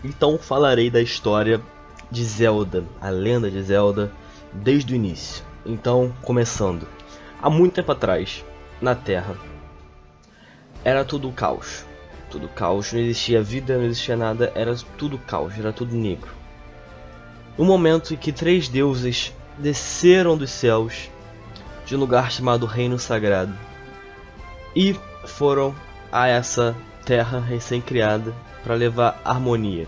Então falarei da história de Zelda, a lenda de Zelda, desde o início. Então, começando. Há muito tempo atrás, na Terra, era tudo caos. Tudo caos, não existia vida, não existia nada, era tudo caos, era tudo negro. No momento em que três deuses desceram dos céus de um lugar chamado Reino Sagrado e foram a essa terra recém-criada para levar harmonia.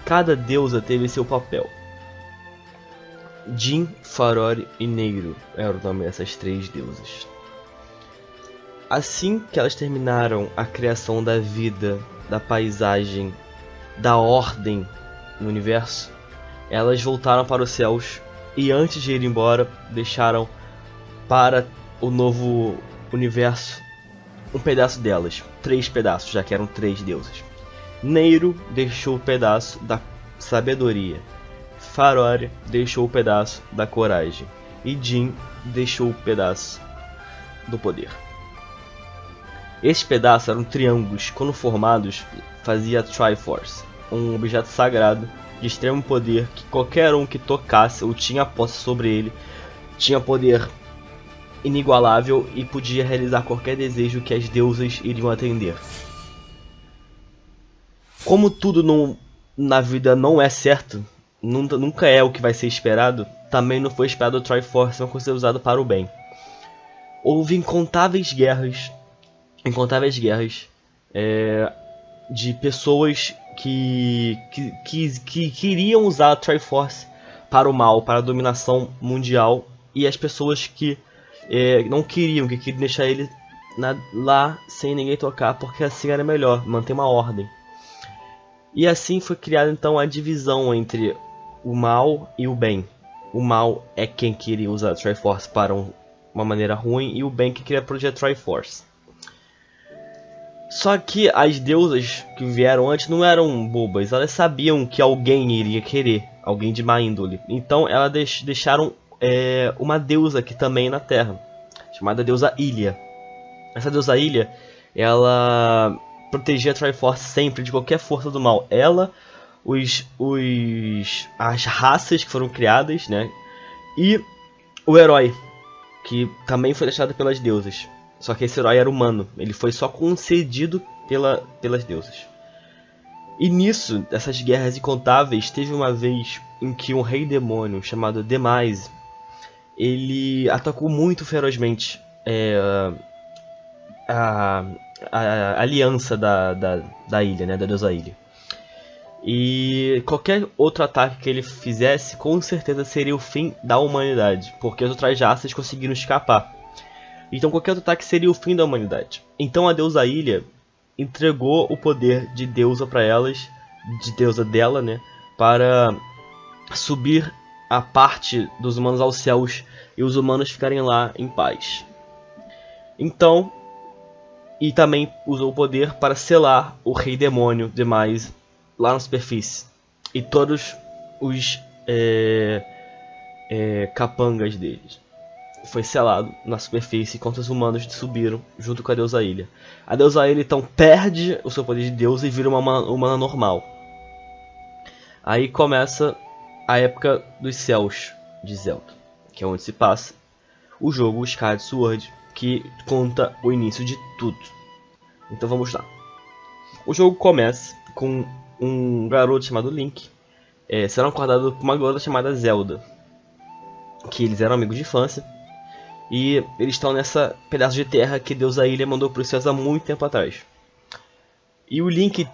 Cada deusa teve seu papel. Jin, Farore e Neyru era o nome dessas três deusas. Assim que elas terminaram a criação da vida, da paisagem, da ordem no universo, elas voltaram para os céus e antes de ir embora, deixaram para o novo universo um pedaço delas. 3 pedaços, já que eram 3 deuses. Neyru deixou o pedaço da sabedoria. Farore deixou o pedaço da coragem. E Jin deixou o pedaço do poder. Esses pedaços eram triângulos, quando formados, fazia Triforce, um objeto sagrado de extremo poder que qualquer um que tocasse ou tinha posse sobre ele tinha poder inigualável e podia realizar qualquer desejo que as deusas iriam atender. Como tudo na vida não é certo, nunca é o que vai ser esperado, também não foi esperado o Triforce não ser usado para o bem. Houve incontáveis guerras de pessoas que queriam usar a Triforce para o mal, para a dominação mundial, e as pessoas que não queriam, que queriam deixar ele lá sem ninguém tocar, porque assim era melhor, manter uma ordem. E assim foi criada então a divisão entre o mal e o bem. O mal é quem queria usar a Triforce para uma maneira ruim, e o bem que queria proteger a Triforce. Só que as deusas que vieram antes não eram bobas, elas sabiam que alguém iria querer, alguém de má índole. Então elas deixaram uma deusa aqui também na Terra, chamada deusa Hylia. Essa deusa Hylia, ela protegia a Triforce sempre de qualquer força do mal. Ela, as raças que foram criadas, né? E o herói, que também foi deixado pelas deusas. Só que esse herói era humano, ele foi só concedido pelas deusas. E nisso, dessas guerras incontáveis, teve uma vez em que um rei demônio chamado Demise, ele atacou muito ferozmente a aliança da ilha, né, da deusa Hylia. E qualquer outro ataque que ele fizesse, com certeza seria o fim da humanidade, porque as outras raças conseguiram escapar. Então qualquer outro ataque seria o fim da humanidade. Então a deusa Hylia entregou o poder de deusa para elas, de deusa dela, né, para subir a parte dos humanos aos céus e os humanos ficarem lá em paz. Então, e também usou o poder para selar o rei demônio demais lá na superfície. E todos os capangas deles. Foi selado na superfície enquanto os humanos subiram junto com a deusa Hylia. A deusa Hylia então perde o seu poder de deusa e vira uma humana normal. Aí começa a época dos céus de Zelda, que é onde se passa o jogo Skyward Sword, que conta o início de tudo. Então vamos lá. O jogo começa com um garoto chamado Link sendo acordado por uma garota chamada Zelda, que eles eram amigos de infância. E eles estão nessa pedaço de terra que deusa Hylia mandou para os céus há muito tempo atrás. E o Link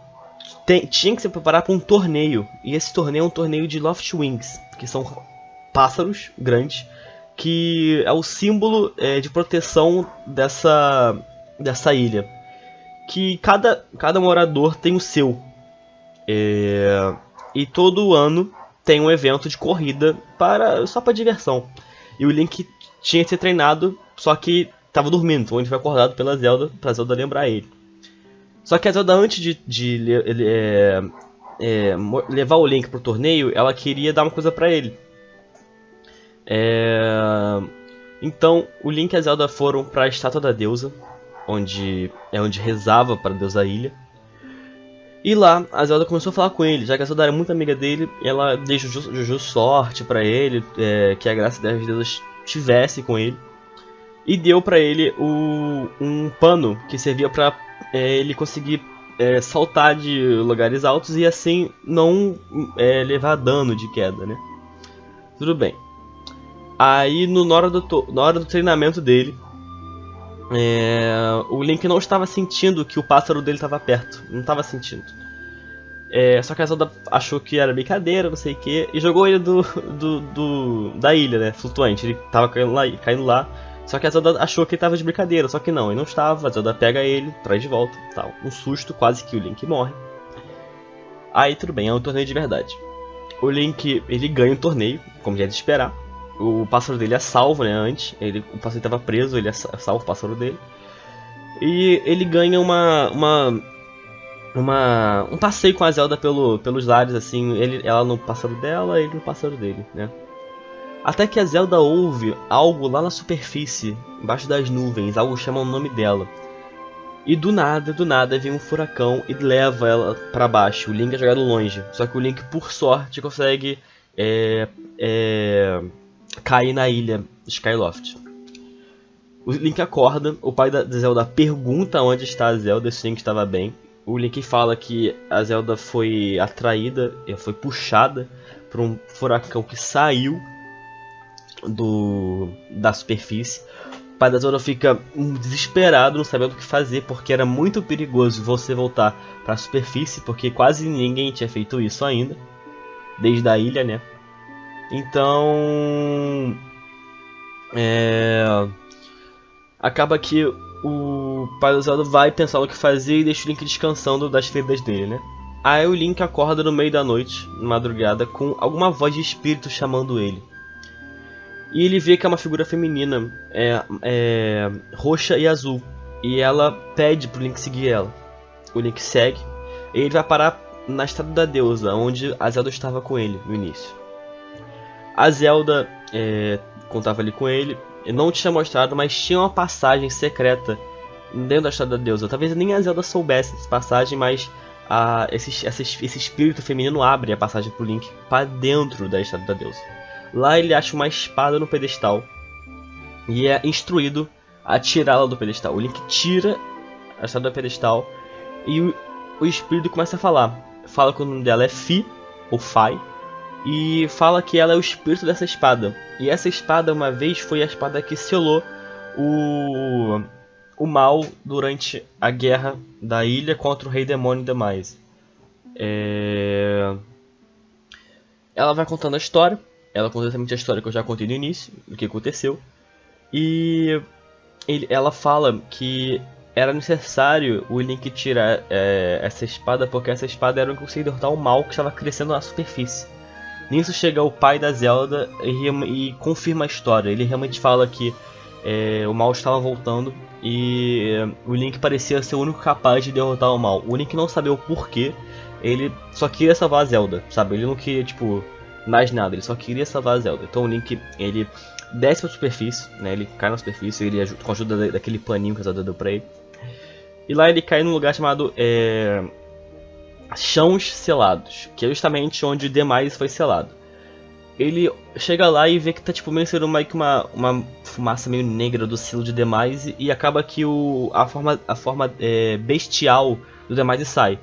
tinha que se preparar para um torneio. E esse torneio é um torneio de Loft Wings, que são pássaros grandes, que é o símbolo de proteção dessa ilha. Que cada morador tem o seu. E todo ano tem um evento de corrida só para diversão. E o Link tinha que ser treinado, só que estava dormindo, então ele foi acordado pela Zelda, pra Zelda lembrar ele. Só que a Zelda, antes de levar o Link pro torneio, ela queria dar uma coisa pra ele. Então o Link e a Zelda foram pra estátua da deusa, onde rezava para a deusa Hylia. E lá, a Zelda começou a falar com ele, já que a Zelda era muito amiga dele, ela desejou sorte pra ele, que a graça das deusas estivesse com ele. E deu pra ele um pano que servia pra ele conseguir saltar de lugares altos e assim não levar dano de queda, né? Tudo bem. Aí na hora do treinamento dele, o Link não estava sentindo que o pássaro dele estava perto, não estava sentindo. Só que a Zelda achou que era brincadeira, não sei o que, e jogou ele da ilha, né, flutuante. Ele tava caindo lá, só que a Zelda achou que ele tava de brincadeira, só que não, ele não estava. A Zelda pega ele, traz de volta, tal. Um susto, quase que o Link morre. Aí tudo bem, é um torneio de verdade. O Link, ele ganha o torneio, como já é de esperar. O pássaro dele é salvo, né, antes. O pássaro estava preso, ele é salvo, o pássaro dele. E ele ganha um passeio com a Zelda pelos lares, assim, ela no pássaro dela, ele no pássaro dele, né? Até que a Zelda ouve algo lá na superfície, embaixo das nuvens, algo chama o nome dela. E do nada, vem um furacão e leva ela pra baixo. O Link é jogado longe, só que o Link, por sorte, consegue cair na ilha Skyloft. O Link acorda, o pai da Zelda pergunta onde está a Zelda, se o Link estava bem. O Link fala que a Zelda foi atraída, foi puxada por um furacão que saiu da superfície. O pai da Zelda fica desesperado, não sabendo o que fazer, porque era muito perigoso você voltar para a superfície, porque quase ninguém tinha feito isso ainda, desde a ilha, né? Então, acaba que o pai da Zelda vai pensar no que fazer e deixa o Link descansando das feridas dele, né? Aí o Link acorda no meio da noite, madrugada, com alguma voz de espírito chamando ele. E ele vê que é uma figura feminina, roxa e azul. E ela pede pro Link seguir ela. O Link segue, e ele vai parar na Estátua da Deusa, onde a Zelda estava com ele no início. A Zelda contava ali com ele, não tinha mostrado, mas tinha uma passagem secreta dentro da Estátua da Deusa. Talvez nem a Zelda soubesse dessa passagem, mas esse espírito feminino abre a passagem pro Link para dentro da Estátua da Deusa. Lá ele acha uma espada no pedestal e é instruído a tirá-la do pedestal. O Link tira a espada do pedestal e o espírito começa a falar. Fala que o nome dela é Fi, ou Fai, e fala que ela é o espírito dessa espada. E essa espada uma vez foi a espada que selou o mal durante a guerra da ilha contra o Rei Demônio e demais. Ela vai contando a história. Ela conta exatamente a história que eu já contei no início, do que aconteceu. E ela fala que era necessário o Link tirar essa espada, porque essa espada era o que conseguia derrotar o mal que estava crescendo na superfície. Nisso chega o pai da Zelda e confirma a história. Ele realmente fala que o mal estava voltando e o Link parecia ser o único capaz de derrotar o mal. O Link não sabia o porquê, ele só queria salvar a Zelda, sabe? Ele não queria, tipo, mais nada, ele só queria salvar a Zelda. Então o Link, ele desce pra superfície, né? Ele cai na superfície, ele com a ajuda daquele paninho que a Zelda deu pra ele. E lá ele cai num lugar chamado Chãos Selados, que é justamente onde o Demais foi selado. Ele chega lá e vê que tá tipo meio sendo meio que uma fumaça meio negra do selo de Demais, e acaba que a forma bestial do Demais sai.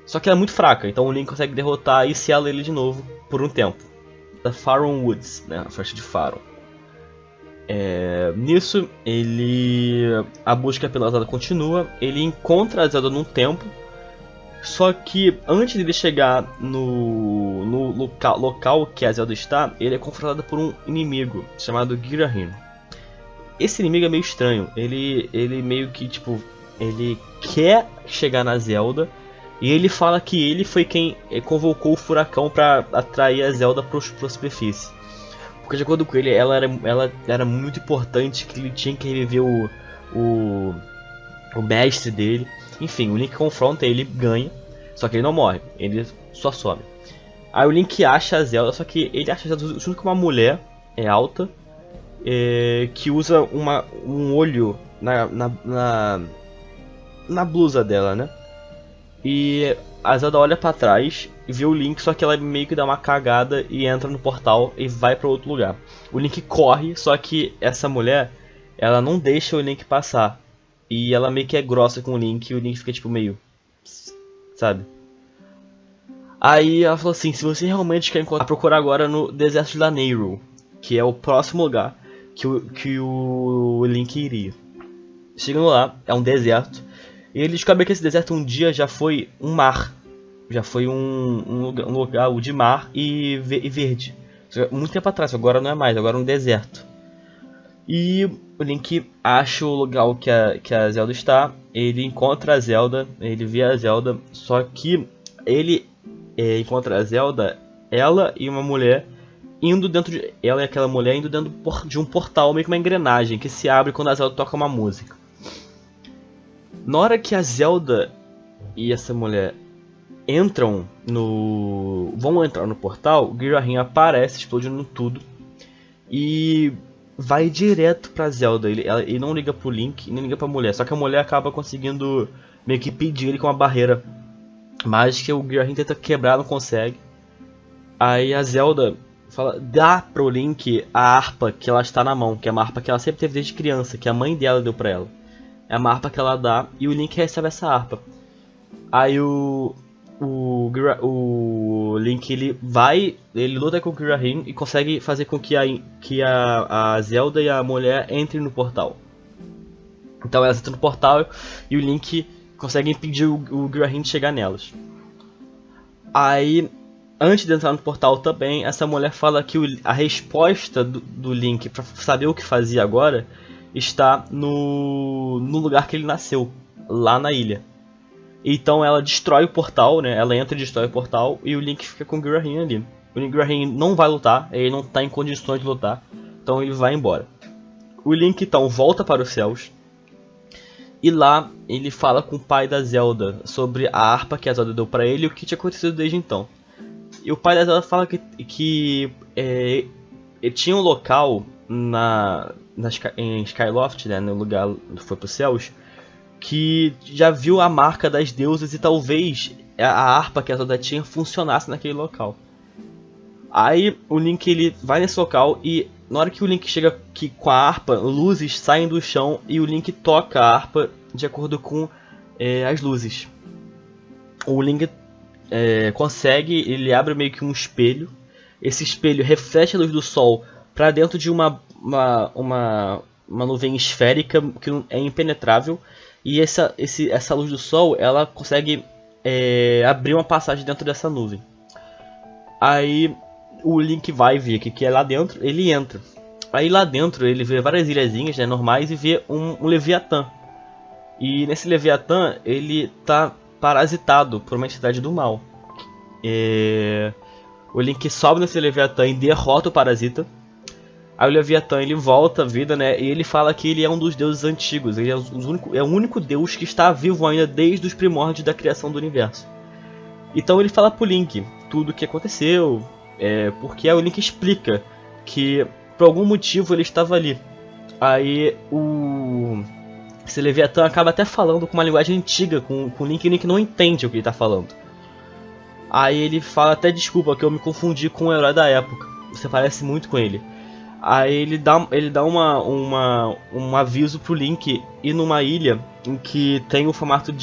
Só que ela é muito fraca, então o Link consegue derrotar e sela ele de novo por um tempo. Da Faron Woods, né, a floresta de Faron. Nisso, a busca pela Zelda continua. Ele encontra a Zelda num templo. Só que antes de ele chegar no local que a Zelda está, ele é confrontado por um inimigo chamado Girahim. Esse inimigo é meio estranho. Ele meio que tipo, ele quer chegar na Zelda. E ele fala que ele foi quem convocou o furacão para atrair a Zelda para a superfície. Porque de acordo com ele, ela era muito importante, que ele tinha que reviver o mestre dele. Enfim, o Link confronta ele, ganha, só que ele não morre, ele só some. Aí o Link acha a Zelda, só que ele acha a Zelda junto com uma mulher alta, que usa um olho na blusa dela, né? E a Zelda olha pra trás e vê o Link, só que ela meio que dá uma cagada e entra no portal e vai pra outro lugar. O Link corre, só que essa mulher, ela não deixa o Link passar. E ela meio que é grossa com o Link e o Link fica tipo meio... sabe? Aí ela falou assim, se você realmente quer encontrar, procurar agora no deserto de Lanayru, que é o próximo lugar que o Link iria. Chegando lá, é um deserto. E ele descobre que esse deserto um dia já foi um mar. Já foi um lugar de mar e verde. Muito tempo atrás, agora não é mais, agora é um deserto. E o Link acha o lugar que a Zelda está. Ele encontra a Zelda, ele vê a Zelda. Só que ele encontra a Zelda, ela e uma mulher indo dentro de... Ela e aquela mulher indo dentro de um portal, meio que uma engrenagem que se abre quando a Zelda toca uma música. Na hora que a Zelda e essa mulher vão entrar no portal, o Girahim aparece explodindo tudo e vai direto pra Zelda. Ele não liga pro Link, nem liga pra mulher, só que a mulher acaba conseguindo meio que impedir ele com uma barreira mágica. O Girahim tenta quebrar, não consegue. Aí a Zelda dá pro Link a harpa que ela está na mão, que é uma harpa que ela sempre teve desde criança, que a mãe dela deu pra ela. É uma harpa que ela dá e o Link recebe essa harpa. Aí o Link ele luta com o Girahim e consegue fazer com que a Zelda e a mulher entrem no portal. Então elas entram no portal e o Link consegue impedir o Girahim de chegar nelas. Aí, antes de entrar no portal também, essa mulher fala que a resposta do Link para saber o que fazia agora está no lugar que ele nasceu, lá na ilha. Então ela destrói o portal, né? Ela entra e destrói o portal e o Link fica com o Girahim ali. O Girahim não vai lutar, ele não está em condições de lutar, então ele vai embora. O Link então volta para os céus e lá ele fala com o pai da Zelda sobre a harpa que a Zelda deu para ele e o que tinha acontecido desde então. E o pai da Zelda fala que tinha um local em Skyloft, né, no lugar onde foi para os céus, que já viu a marca das deusas e talvez a harpa que a Zelda tinha funcionasse naquele local. Aí o Link ele vai nesse local e na hora que o Link chega aqui com a harpa, luzes saem do chão e o Link toca a harpa de acordo com as luzes. O Link consegue, ele abre meio que um espelho. Esse espelho reflete a luz do sol para dentro de uma nuvem esférica que é impenetrável. E essa luz do sol, ela consegue abrir uma passagem dentro dessa nuvem. Aí o Link vai ver o que é lá dentro, ele entra. Aí lá dentro ele vê várias ilhazinhas, né, normais e vê um Leviatã. E nesse Leviatã ele tá parasitado por uma entidade do mal. O Link sobe nesse Leviatã e derrota o parasita. Aí o Leviatã ele volta à vida, né? E ele fala que ele é um dos deuses antigos. Ele é o único deus que está vivo ainda desde os primórdios da criação do universo. Então ele fala pro Link tudo o que aconteceu. Porque aí o Link explica que por algum motivo ele estava ali. Aí esse Leviatã acaba até falando com uma linguagem antiga com o Link, e o Link não entende o que ele está falando. Aí ele fala até desculpa que eu me confundi com o herói da época. Você parece muito com ele. Aí ele dá um aviso pro Link ir numa ilha em que tem o formato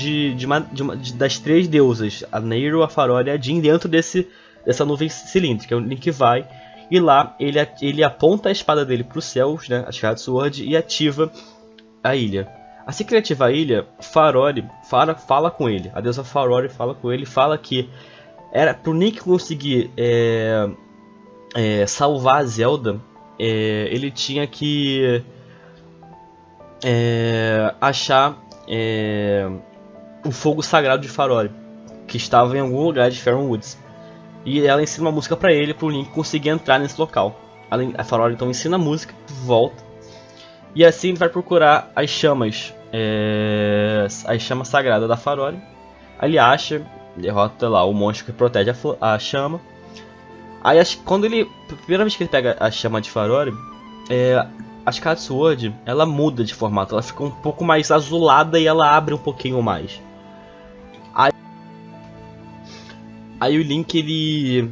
das três deusas, a Nayru, a Farore e a Jin, dentro dessa nuvem cilíndrica. O Link vai e lá ele aponta a espada dele pros céus, né, a Skyward Sword, e ativa a ilha. Assim que ele ativa a ilha, Farore fala com ele, a deusa Farore fala com ele, fala que era pro Link conseguir salvar a Zelda. Ele tinha que achar o fogo sagrado de Farore, que estava em algum lugar de Faron Woods. E ela ensina uma música pra ele, pro Link conseguir entrar nesse local. A Farore então ensina a música, volta. E assim ele vai procurar as chamas sagradas da Farore. Aí ele acha, derrota lá o monstro que protege a chama. Aí primeira vez que ele pega a chama de Farore, a Skyward Sword, ela muda de formato, ela fica um pouco mais azulada e ela abre um pouquinho mais. Aí o Link ele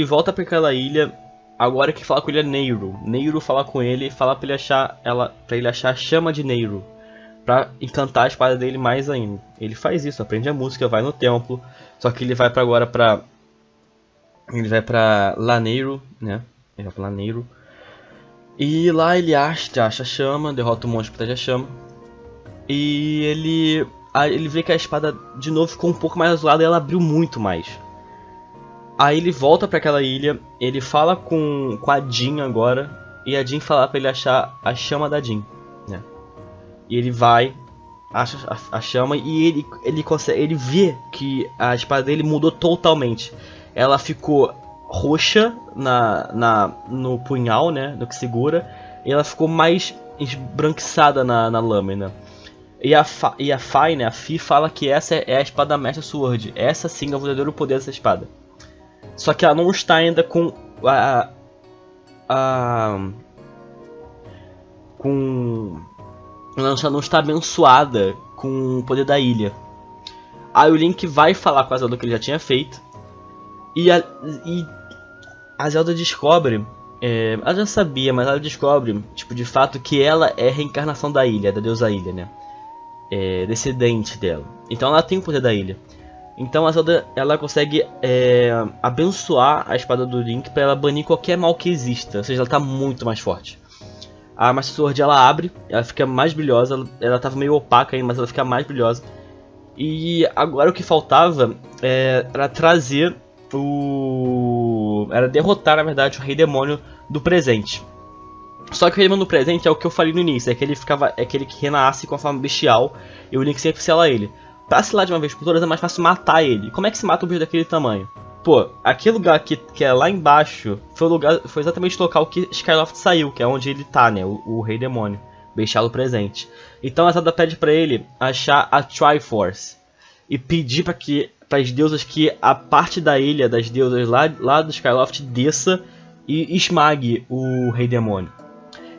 volta pra aquela ilha. Agora que fala com ele é Nayru. Nayru fala com ele e fala pra ele achar a chama de Nayru, pra encantar a espada dele mais ainda. Ele faz isso, aprende a música, vai no templo. Só que ele vai pra Lanayru, né? Ele vai pra Lanayru. E lá ele acha a chama, derrota o monstro que protege a chama. E ele vê que a espada de novo ficou um pouco mais azulada e ela abriu muito mais. Aí ele volta pra aquela ilha, ele fala com a Jean agora, e a Jean fala pra ele achar a chama da Jean, né? E ele vai, acha a chama e ele vê que a espada dele mudou totalmente. Ela ficou roxa no punhal, né, no que segura, e ela ficou mais esbranquiçada na lâmina. E a Fi, né, a Fi fala que essa é a espada Master Sword, essa sim é o verdadeiro poder dessa espada. Só que ela não está ainda com ela não está abençoada com o poder da ilha. Aí o Link vai falar com a Zelda que ele já tinha feito. E a Zelda descobre, ela já sabia, mas ela descobre, tipo, de fato que ela é a reencarnação da ilha, da deusa ilha, né? Descendente dela. Então ela tem o poder da ilha. Então a Zelda ela consegue abençoar a espada do Link para ela banir qualquer mal que exista. Ou seja, ela está muito mais forte. A Master Sword ela abre, ela fica mais brilhosa. Ela estava meio opaca aí, mas ela fica mais brilhosa. E agora o que faltava era trazer era derrotar, na verdade, o Rei Demônio do presente. Só que o Rei Demônio do presente é o que eu falei no início, é aquele que renasce com a forma bestial e o Link sempre sela ele. Pra se lá de uma vez por todas é mais fácil matar ele. Como é que se mata um bicho daquele tamanho? Pô, aquele lugar que é lá embaixo foi exatamente o local que Skyloft saiu, que é onde ele tá, né? O Rei Demônio, bestial do presente. Então a Zelda pede pra ele achar a Triforce e pedir para as deusas que a parte da ilha das deusas lá do Skyloft desça e esmague o Rei Demônio.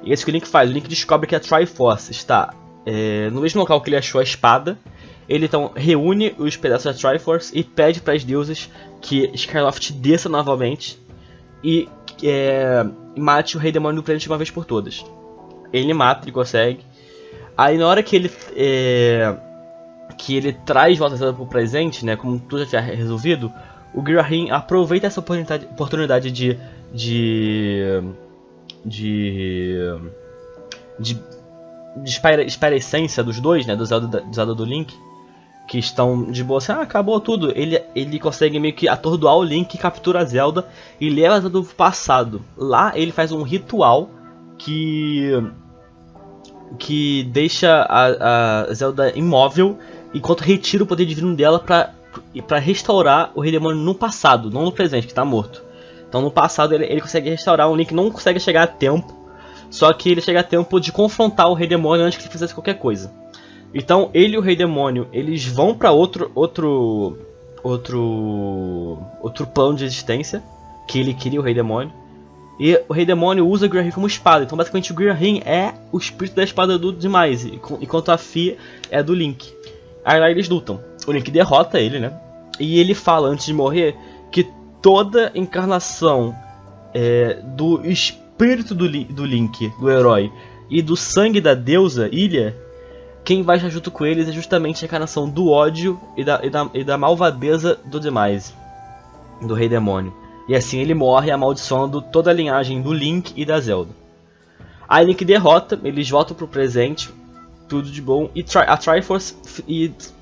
E é isso que o Link faz. O Link descobre que a Triforce está no mesmo local que ele achou a espada. Ele então reúne os pedaços da Triforce e pede para as deusas que Skyloft desça novamente e mate o Rei Demônio do presente de uma vez por todas. Ele mata, ele consegue. Aí na hora que ele traz volta para o presente, né, como tudo já tinha resolvido, o Girahim aproveita essa oportunidade de esparecência dos dois, né, do Zelda do Link, que estão de boa assim, acabou tudo. Ele consegue meio que atordoar o Link, captura a Zelda e leva a Zelda do passado. Lá ele faz um ritual que deixa a Zelda imóvel enquanto retira o poder divino dela pra restaurar o Rei Demônio no passado, não no presente, que tá morto. Então no passado ele consegue restaurar, o Link não consegue chegar a tempo, só que ele chega a tempo de confrontar o Rei Demônio antes que ele fizesse qualquer coisa. Então ele e o Rei Demônio, eles vão pra outro plano de existência, que ele queria o Rei Demônio. E o Rei Demônio usa o Girahim como espada. Então basicamente o Girahim é o espírito da espada do demais, enquanto a Fi é do Link. Aí lá eles lutam. O Link derrota ele, né? E ele fala antes de morrer que toda encarnação do espírito do Link, do herói, e do sangue da deusa Ilha, quem vai estar junto com eles é justamente a encarnação do ódio e da malvadeza do demais, do Rei Demônio. E assim ele morre amaldiçoando toda a linhagem do Link e da Zelda. Aí Link derrota, eles voltam pro presente, tudo de bom, e a Triforce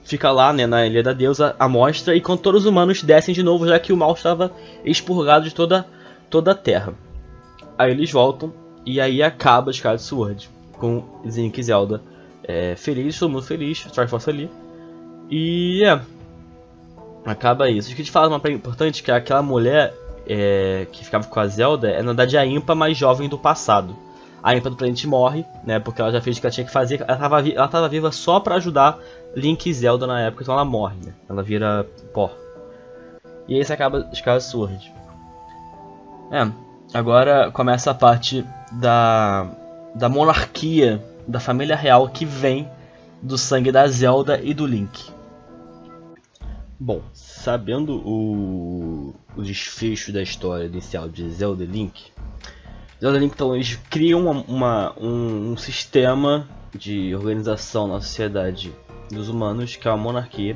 fica lá, né, na Ilha da Deusa, a mostra, e quando todos os humanos descem de novo, já que o mal estava expurgado de toda a Terra. Aí eles voltam, e aí acaba Skyward Sword, com Link e Zelda feliz, todo mundo feliz, Triforce ali, e acaba isso. Acho que a gente fala uma coisa importante, que aquela mulher que ficava com a Zelda é na verdade a Impa mais jovem do passado. A Impa do presente morre, né, porque ela já fez o que ela tinha que fazer. Ela tava viva só pra ajudar Link e Zelda na época, então ela morre, né? Ela vira pó. E aí você acaba Skyward Sword. Agora começa a parte da monarquia, da família real que vem do sangue da Zelda e do Link. Bom, sabendo o desfecho da história inicial de Zelda e Link, então eles criam um sistema de organização na sociedade dos humanos, que é uma monarquia,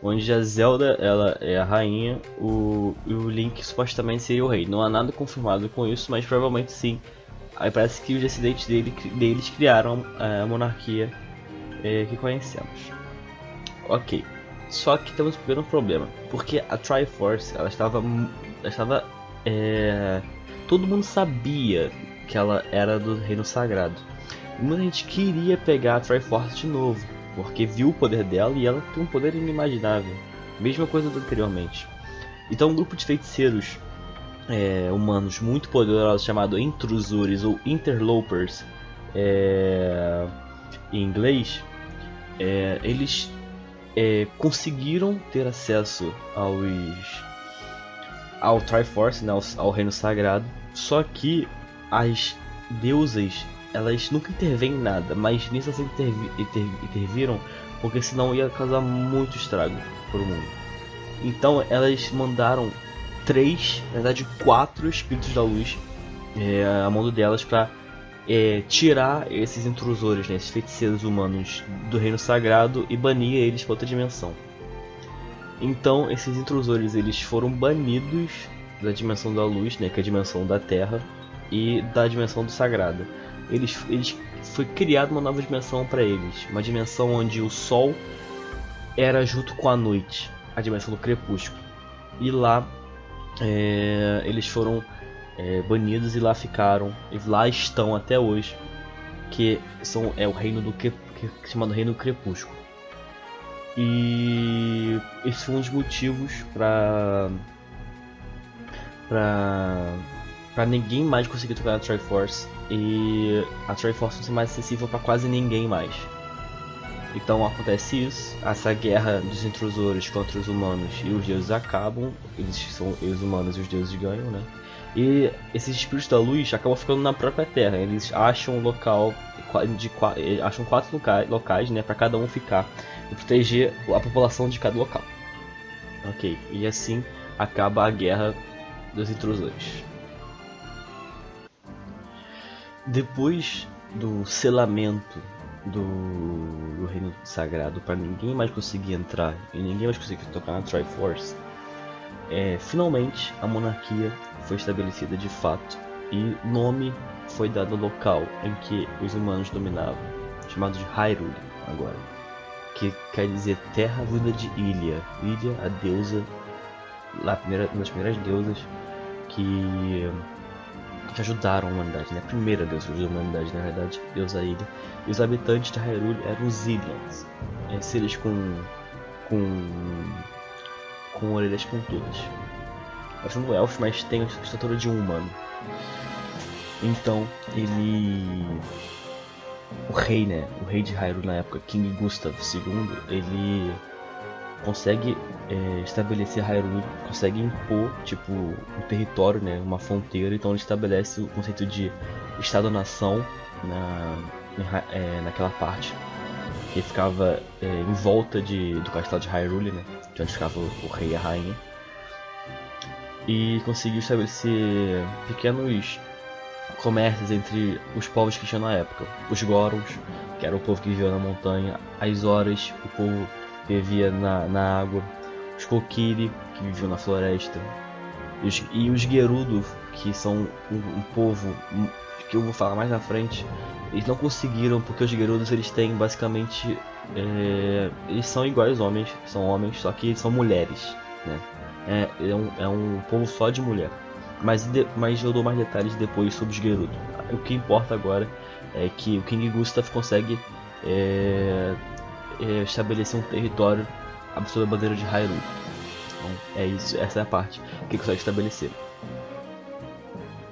onde a Zelda ela é a rainha, e o Link supostamente seria o rei. Não há nada confirmado com isso, mas provavelmente sim. Aí parece que os descendentes deles criaram a monarquia que conhecemos. Ok. Só que temos um primeiro problema, porque a Triforce ela estava todo mundo sabia que ela era do Reino Sagrado. E muita gente queria pegar a Triforce de novo, porque viu o poder dela e ela tem um poder inimaginável. Mesma coisa do anteriormente. Então um grupo de feiticeiros humanos muito poderosos chamado Intrusores ou Interlopers em inglês, eles conseguiram ter acesso ao Triforce, né, ao Reino Sagrado, só que as deusas elas nunca intervêm em nada, mas nisso elas interviram porque senão ia causar muito estrago para o mundo. Então elas mandaram 3, na verdade 4 espíritos da luz a mando delas para tirar esses intrusores, né, esses feiticeiros humanos do Reino Sagrado e banir eles para outra dimensão. Então esses intrusores eles foram banidos da dimensão da luz, né, que é a dimensão da Terra, e da dimensão do Sagrado. Foi criada uma nova dimensão para eles, uma dimensão onde o Sol era junto com a noite, a dimensão do crepúsculo. E lá eles foram banidos e lá ficaram, e lá estão até hoje, que é o reino chamado Reino do Crepúsculo. E esse foi um dos motivos para ninguém mais conseguir tocar a Triforce, e a Triforce não ser mais acessível para quase ninguém mais. Então acontece isso, essa guerra dos intrusores contra os humanos e os deuses acabam, os humanos e os deuses ganham, né? E esses espíritos da luz acabam ficando na própria Terra. Eles acham um local, acham 4 locais, né, para cada um ficar e proteger a população de cada local. Ok, e assim acaba a guerra dos intrusores. Depois do selamento do Reino Sagrado para ninguém mais conseguir entrar e ninguém mais conseguir tocar na Triforce, finalmente a monarquia foi estabelecida de fato e nome foi dado ao local em que os humanos dominavam, chamado de Hyrule agora, que quer dizer terra vinda de Hylia. Hylia, a deusa, uma das primeiras deusas que ajudaram a humanidade, né? A primeira deusa que ajudou a humanidade, na verdade, deusa Hylia. E os habitantes de Hyrule eram os Hylians, seres com orelhas pontudas. Eles são elfos, mas tem a estatura de um humano. Então, o rei, né? O rei de Hyrule na época, King Gustav II, ele consegue estabelecer Hyrule, consegue impor, tipo, um território, né? Uma fronteira. Então ele estabelece o conceito de Estado-nação naquela parte que ficava em volta do castelo de Hyrule, né? Que onde ficava o rei e a rainha. E conseguiu estabelecer pequenos comércios entre os povos que tinham na época. Os Gorons, que era o povo que vivia na montanha. As Horas, o povo que vivia na água. Os Kokiri, que viviam na floresta. E os Gerudo, que são um povo que eu vou falar mais na frente. Eles não conseguiram, porque os Gerudos eles têm basicamente eles são iguais aos homens, são homens, só que são mulheres, né? É um povo só de mulher. Mas eu dou mais detalhes depois sobre os Gerudo. O que importa agora é que o King Gustav consegue estabelecer um território sob a bandeira de Hyrule. Então é isso, essa é a parte que ele consegue estabelecer.